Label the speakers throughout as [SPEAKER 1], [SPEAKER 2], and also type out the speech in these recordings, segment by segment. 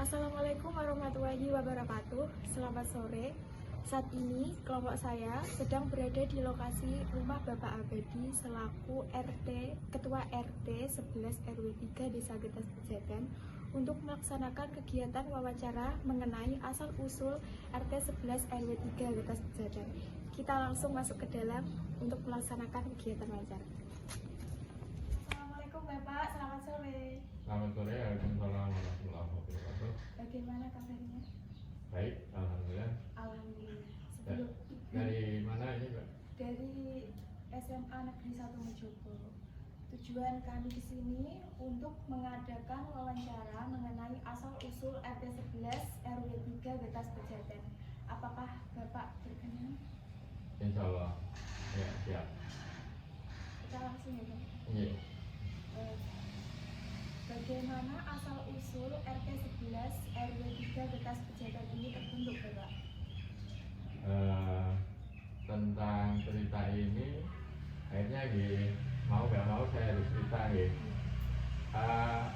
[SPEAKER 1] Assalamualaikum warahmatullahi wabarakatuh. Selamat sore. Saat ini kelompok saya sedang berada di lokasi rumah Bapak Abadi selaku Ketua RT 11 RW 3 Desa Getas Pejaten untuk melaksanakan kegiatan wawancara mengenai asal-usul RT 11 RW 3 Getas Pejaten. Kita langsung masuk ke dalam untuk melaksanakan kegiatan wawancara. Assalamualaikum Bapak, selamat sore.
[SPEAKER 2] Selamat sore, Waalaikumsalam warahmatullahi wabarakatuh.
[SPEAKER 1] Bagaimana kabarnya?
[SPEAKER 2] Baik, alhamdulillah.
[SPEAKER 1] Alhamdulillah.
[SPEAKER 2] Dari mana ini, Pak?
[SPEAKER 1] Dari SMA Negeri 1 Mojokerto. Tujuan kami di sini untuk mengadakan wawancara mengenai asal-usul RT 11 RW 3 Getas Pejaten. Apakah Bapak berkenan?
[SPEAKER 2] Insya Allah. Ya, siap.
[SPEAKER 1] Kita langsung ya, Pak.
[SPEAKER 2] Iya.
[SPEAKER 1] Bagaimana asal-usul RT 11 RW 3 Getas Pejaten ini terbentuk, Bapak?
[SPEAKER 2] Tentang cerita ini, akhirnya mau gak mau saya harus cerita gitu.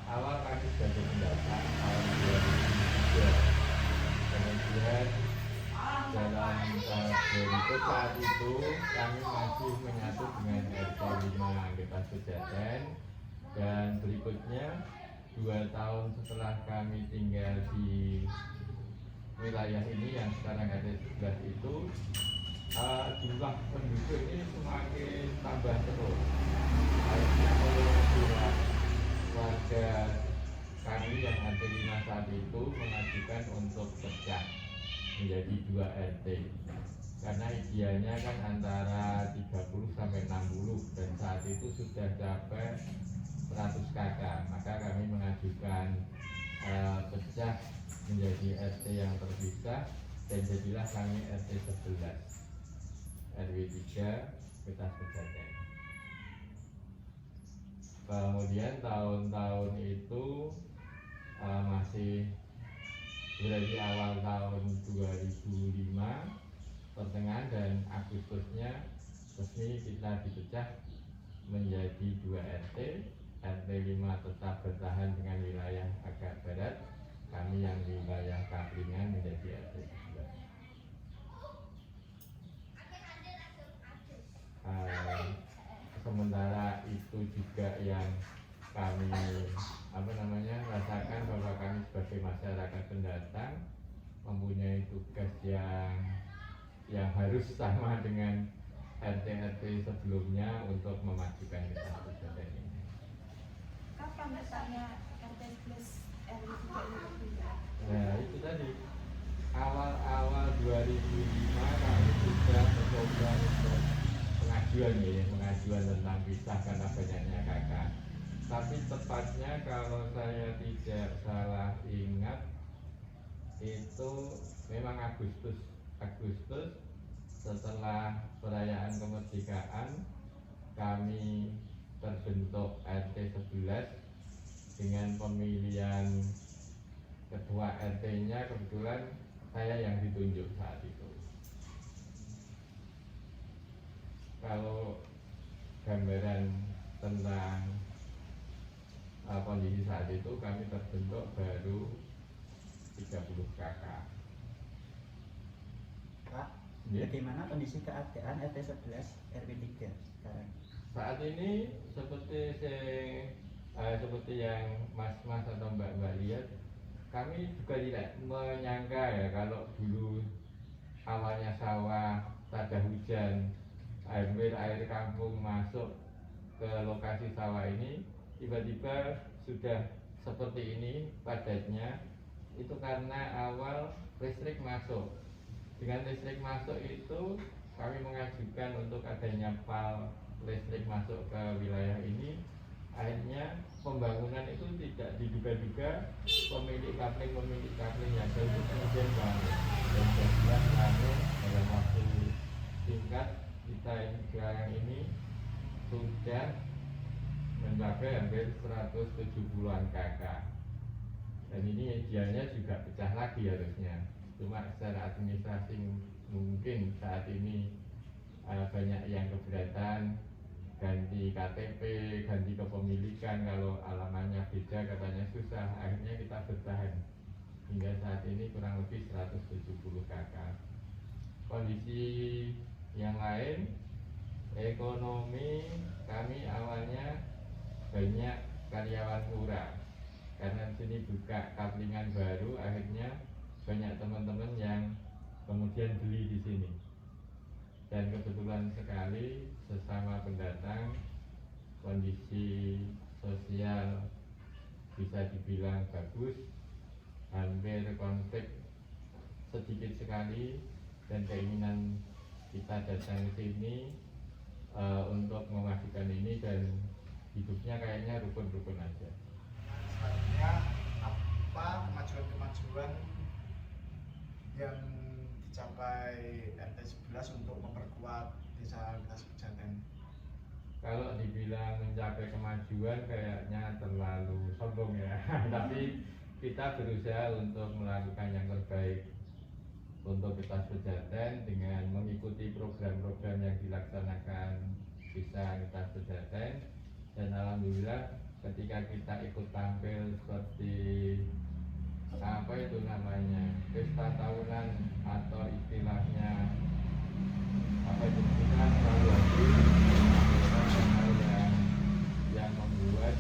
[SPEAKER 2] Awal kami sebagai pendatang tahun 2003, kemudian dalam tahun 2000 saat itu kami masih menyatu dengan RT 5 Getas Pejaten, dan berikutnya 2 tahun setelah kami tinggal di wilayah ini yang sekarang RT 11 itu, jumlah penduduk ini semakin tambah terus. Akhirnya oleh warga kami yang RT 5 saat itu mengajukan untuk pecah menjadi 2 RT karena idealnya kan antara 30 sampai 60, dan saat itu sudah capai 100 KK, maka kami mengajukan pecah menjadi RT yang terpisah, dan jadilah kami RT 11 RW 3 Getas Pejaten. Kemudian tahun-tahun itu masih berarti awal tahun 2005 pertengahan dan Agustusnya resmi kita dipecah menjadi 2 RT. RT 5 tetap bertahan dengan wilayah agak barat, kami yang wilayah Kaplingan menjadi RT 11. Sementara itu juga yang kami rasakan bahwa kami sebagai masyarakat pendatang mempunyai tugas yang harus sama dengan RT-RT sebelumnya untuk memajukan Getas Pejaten ini.
[SPEAKER 1] Kapan datangnya RT 11 RW 3 ini terbentuk?
[SPEAKER 2] Nah, itu tadi awal 2005 kami sudah mencoba untuk pengajuan tentang pisah karena banyaknya kakak. Tapi tepatnya kalau saya tidak salah ingat itu memang Agustus setelah perayaan kemerdekaan kami terbentuk RT 11 dengan pemilihan ketua RT-nya, kebetulan saya yang ditunjuk saat itu. Kalau gambaran tentang kondisi saat itu, kami terbentuk baru 30 KK.
[SPEAKER 3] Pak,
[SPEAKER 2] Ya.
[SPEAKER 3] bagaimana kondisi keadaan RT 11 RW 3 sekarang?
[SPEAKER 2] Saat ini seperti yang mas-mas atau mbak-mbak lihat, kami juga tidak menyangka ya kalau dulu awalnya sawah, tak ada hujan, air kampung masuk ke lokasi sawah ini, tiba-tiba sudah seperti ini padatnya. Itu karena awal listrik masuk. Dengan listrik masuk itu kami mengajukan untuk adanya PAL listrik masuk ke wilayah ini. Akhirnya pembangunan itu tidak diduga-duga pemilik kapling yang itu kemudian bangun, dan jadilah bangun dalam waktu singkat kita sekarang ini sudah mencapai hampir 170-an KK, dan ini idealnya juga pecah lagi harusnya, cuma secara administrasi mungkin saat ini banyak yang keberatan, ganti KTP, ganti kepemilikan, kalau alamannya beda katanya susah, akhirnya kita bertahan hingga saat ini kurang lebih 170 kakak. Kondisi yang lain, ekonomi kami awalnya banyak karyawan murah, karena di sini buka kaplingan baru, akhirnya banyak teman-teman yang kemudian beli di sini. Dan kebetulan sekali sesama pendatang, kondisi sosial bisa dibilang bagus, hampir konflik sedikit sekali, dan keinginan kita datang ke sini untuk memajukan ini, dan hidupnya kayaknya rukun-rukun aja.
[SPEAKER 4] Selanjutnya, apa kemajuan-kemajuan yang dicapai RT 11 untuk memperkuat desa Realitas Pejaten?
[SPEAKER 2] Kalau dibilang mencapai kemajuan kayaknya terlalu sombong ya. Tapi kita berusaha untuk melakukan yang terbaik untuk Realitas Pejaten dengan mengikuti program-program yang dilaksanakan desa Realitas Pejaten. Dan alhamdulillah ketika kita ikut tampil seperti apa itu namanya, pesta tahunan atau istilahnya apa itu, kita selalu yang membuat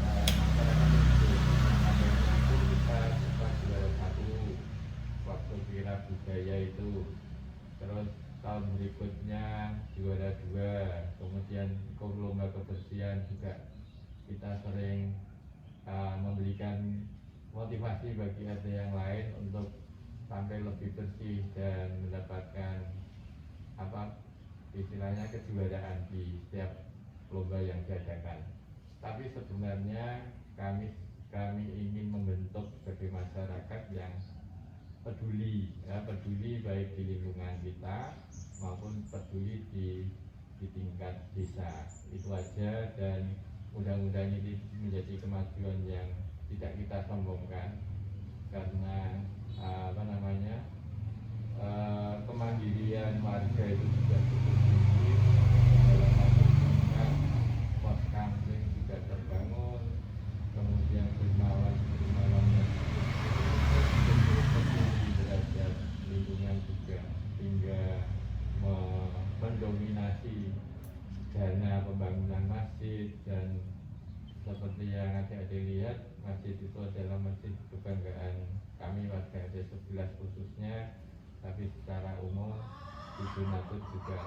[SPEAKER 2] masyarakat itu akhirnya pun kita juara 1 waktu kira budaya itu, terus tahun berikutnya juara 2, kemudian lomba kebersihan juga kita sering memberikan motivasi bagi RT yang lain untuk sampai lebih bersih dan mendapatkan apa istilahnya kejuaraan di setiap lomba yang diadakan. Tapi sebenarnya kami ingin membentuk sebagai masyarakat yang peduli, peduli baik di lingkungan kita maupun peduli di tingkat desa. Itu aja, dan mudah-mudahan ini menjadi kemajuan yang tidak kita sombongkan, karena kemandirian warga itu juga cukup tinggi. Dalam waktu singkat pos kampling juga terbangun, kemudian dermawan yang cukup peduli terhadap lingkungan juga, hingga mendominasi dana pembangunan masjid. Dan seperti yang adik-adik lihat, masjid itu adalah masjid kebanggaan kami warga RT 11 khususnya, tapi secara umum Ibu Natut juga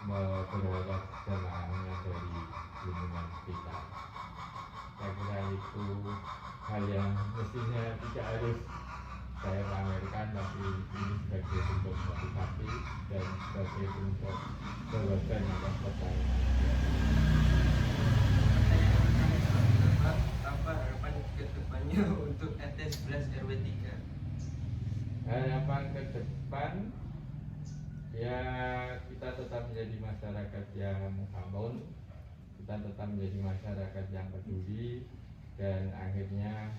[SPEAKER 2] berharap jamaahnya dari lingkungan kita. Saya kira itu hal yang mestinya tidak harus saya pamerkan, tapi ini sebagai bentuk motivasi dan sebagai bentuk jawaban atas pertanyaan.
[SPEAKER 5] Apa harapan ke depannya untuk RT 11 RW 3?
[SPEAKER 2] Harapan ke depan ya, kita tetap menjadi masyarakat yang amun, kita tetap menjadi masyarakat yang peduli, dan akhirnya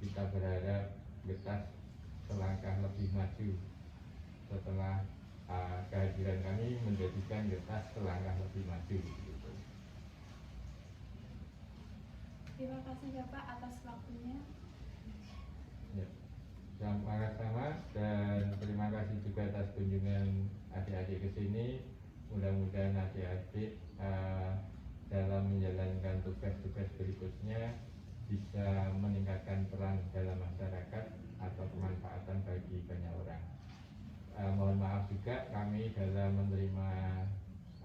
[SPEAKER 2] kita berharap Getas selangkah lebih maju setelah kehadiran kami menjadikan Getas selangkah lebih maju.
[SPEAKER 1] Terima kasih Bapak atas waktunya.
[SPEAKER 2] Ya, sama-sama, dan terima kasih juga atas kunjungan adik-adik ke sini. Mudah-mudahan adik-adik dalam menjalankan tugas-tugas berikutnya bisa meningkatkan peran dalam masyarakat atau kemanfaatan bagi banyak orang. Mohon maaf juga kami dalam menerima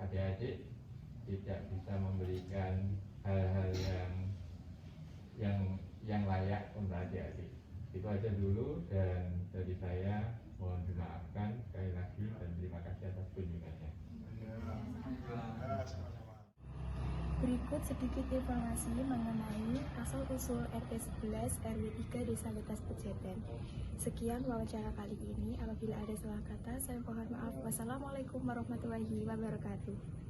[SPEAKER 2] adik-adik tidak bisa memberikan hal-hal yang layak untuk adik-adik. Itu aja dulu, dan dari saya mohon dimaafkan sekali lagi, dan terima kasih atas kunjungannya.
[SPEAKER 1] Berikut sedikit informasi mengenai asal-usul RT 11 RW 3 Desa Realitas Pejaten. Sekian wawancara kali ini. Apabila ada salah kata, saya mohon maaf. Wassalamualaikum warahmatullahi wabarakatuh.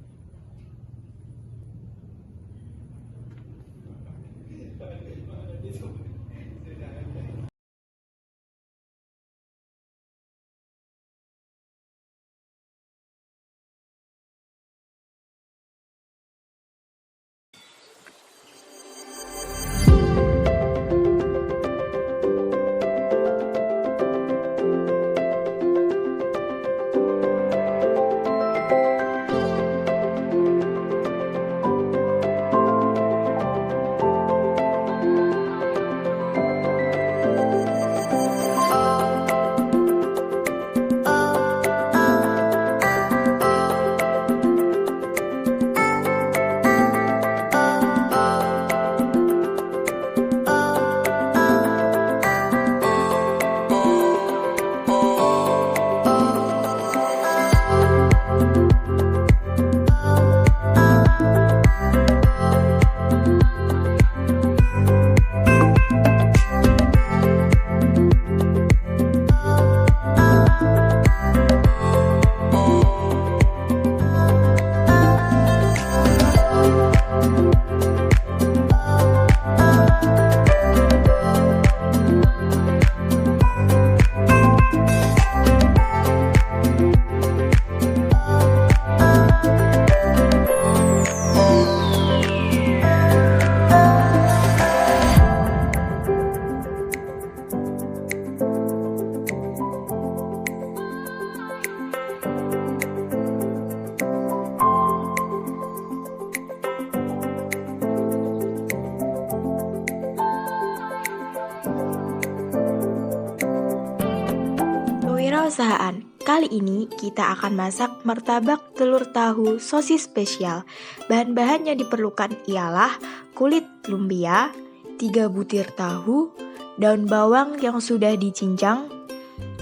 [SPEAKER 1] Perusahaan. Kali ini kita akan masak martabak telur tahu sosis spesial. Bahan-bahan yang diperlukan ialah kulit lumpia, 3 butir tahu, daun bawang yang sudah dicincang,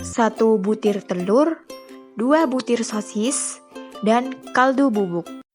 [SPEAKER 1] 1 butir telur, 2 butir sosis, dan kaldu bubuk.